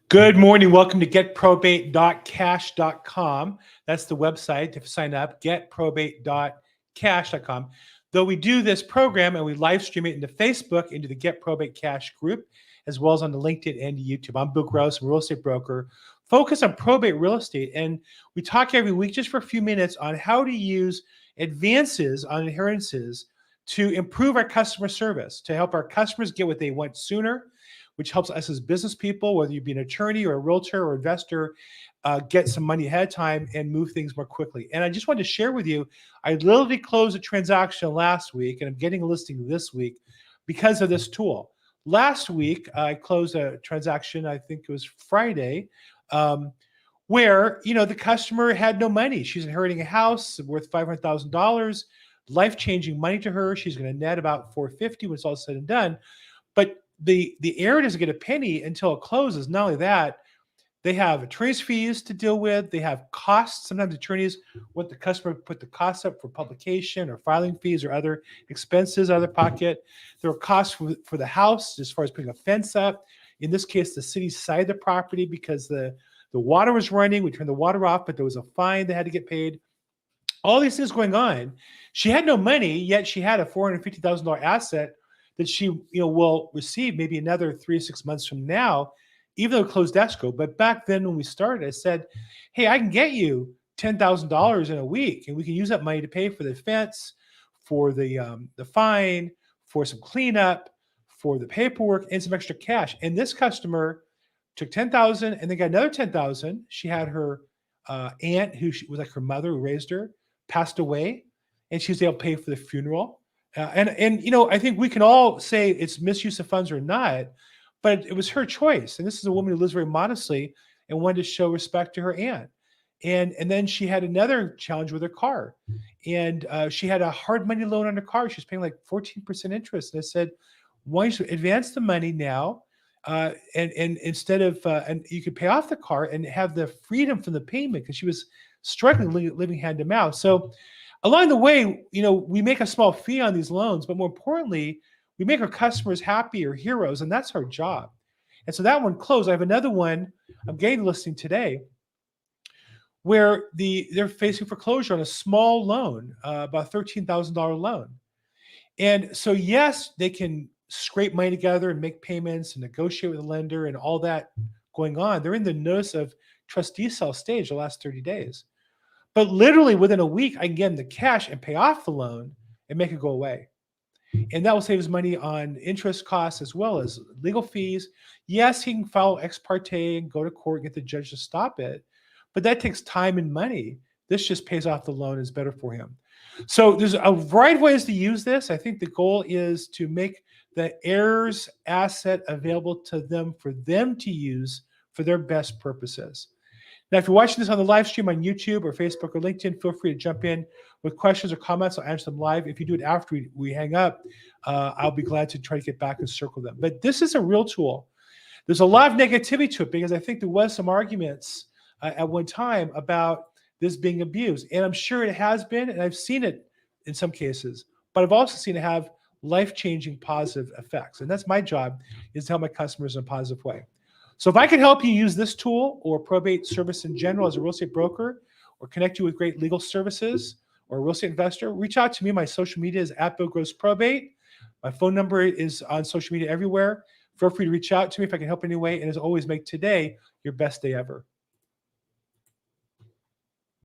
Good morning. Welcome to getprobate.cash.com. That's the website to sign up, getprobate.cash.com. Though we do this program and we live stream it into Facebook, into the Get Probate Cash group, as well as on the LinkedIn and YouTube. I'm Bill Gross, real estate broker, focused on probate real estate. And we talk every week just for a few minutes on how to use advances on inheritances to improve our customer service, to help our customers get what they want sooner, which helps us as business people, whether you be an attorney or a realtor or investor, get some money ahead of time and move things more quickly. And I just wanted to share with you, I literally closed a transaction last week and I'm getting a listing this week because of this tool. Last week, I closed a transaction, I think it was Friday, where the customer had no money. She's inheriting a house worth $500,000, life-changing money to her. She's going to net about $450 when it's all said and done. But the heir doesn't get a penny until it closes. Not only that, they have attorney's fees to deal with. They have costs. Sometimes attorneys want the customer to put the costs up for publication or filing fees or other expenses out of their pocket. There are costs for the house as far as putting a fence up. In this case, the city sided the property because the water was running. We turned the water off, but there was a fine they had to get paid. All these things going on. She had no money, yet she had a $450,000 asset that she will receive maybe another 3 to 6 months from now, even though it closed escrow. But back then when we started, I said, hey, I can get you $10,000 in a week, and we can use that money to pay for the fence, for the fine, for some cleanup, for the paperwork, and some extra cash. And this customer took $10,000 and then got another $10,000. She had her aunt, who was like her mother, who raised her, passed away, and she was able to pay for the funeral. And I think we can all say it's misuse of funds or not, but it was her choice. And this is a woman who lives very modestly and wanted to show respect to her aunt. And then she had another challenge with her car. And she had a hard money loan on her car. She was paying like 14% interest. And I said, why don't you advance the money now? And instead of, and you could pay off the car and have the freedom from the payment, because she was struggling living hand to mouth. So along the way, we make a small fee on these loans, but more importantly, we make our customers happy or heroes, and that's our job. And so that one closed. I have another one I'm getting listing today where they're facing foreclosure on a small loan, about $13,000 loan. And so, yes, they can scrape money together and make payments and negotiate with the lender and all that going on. They're in the notice of trustee sale stage the last 30 days. But literally within a week, I can get him the cash and pay off the loan and make it go away. And that will save us money on interest costs as well as legal fees. Yes, he can file ex parte and go to court and get the judge to stop it, but that takes time and money. This just pays off the loan and is better for him. So there's a variety of ways to use this. I think the goal is to make the heirs asset available to them for them to use for their best purposes. Now, if you're watching this on the live stream on YouTube or Facebook or LinkedIn, feel free to jump in with questions or comments. I'll answer them live. If you do it after we hang up, I'll be glad to try to get back and circle them. But this is a real tool. There's a lot of negativity to it because I think there was some arguments at one time about this being abused. And I'm sure it has been, and I've seen it in some cases. But I've also seen it have life-changing positive effects. And that's my job, is to help my customers in a positive way. So if I can help you use this tool or probate service in general as a real estate broker, or connect you with great legal services or a real estate investor, reach out to me. My social media is @BillGrossProbate. My phone number is on social media everywhere. Feel free to reach out to me if I can help in any way. And as always, make today your best day ever.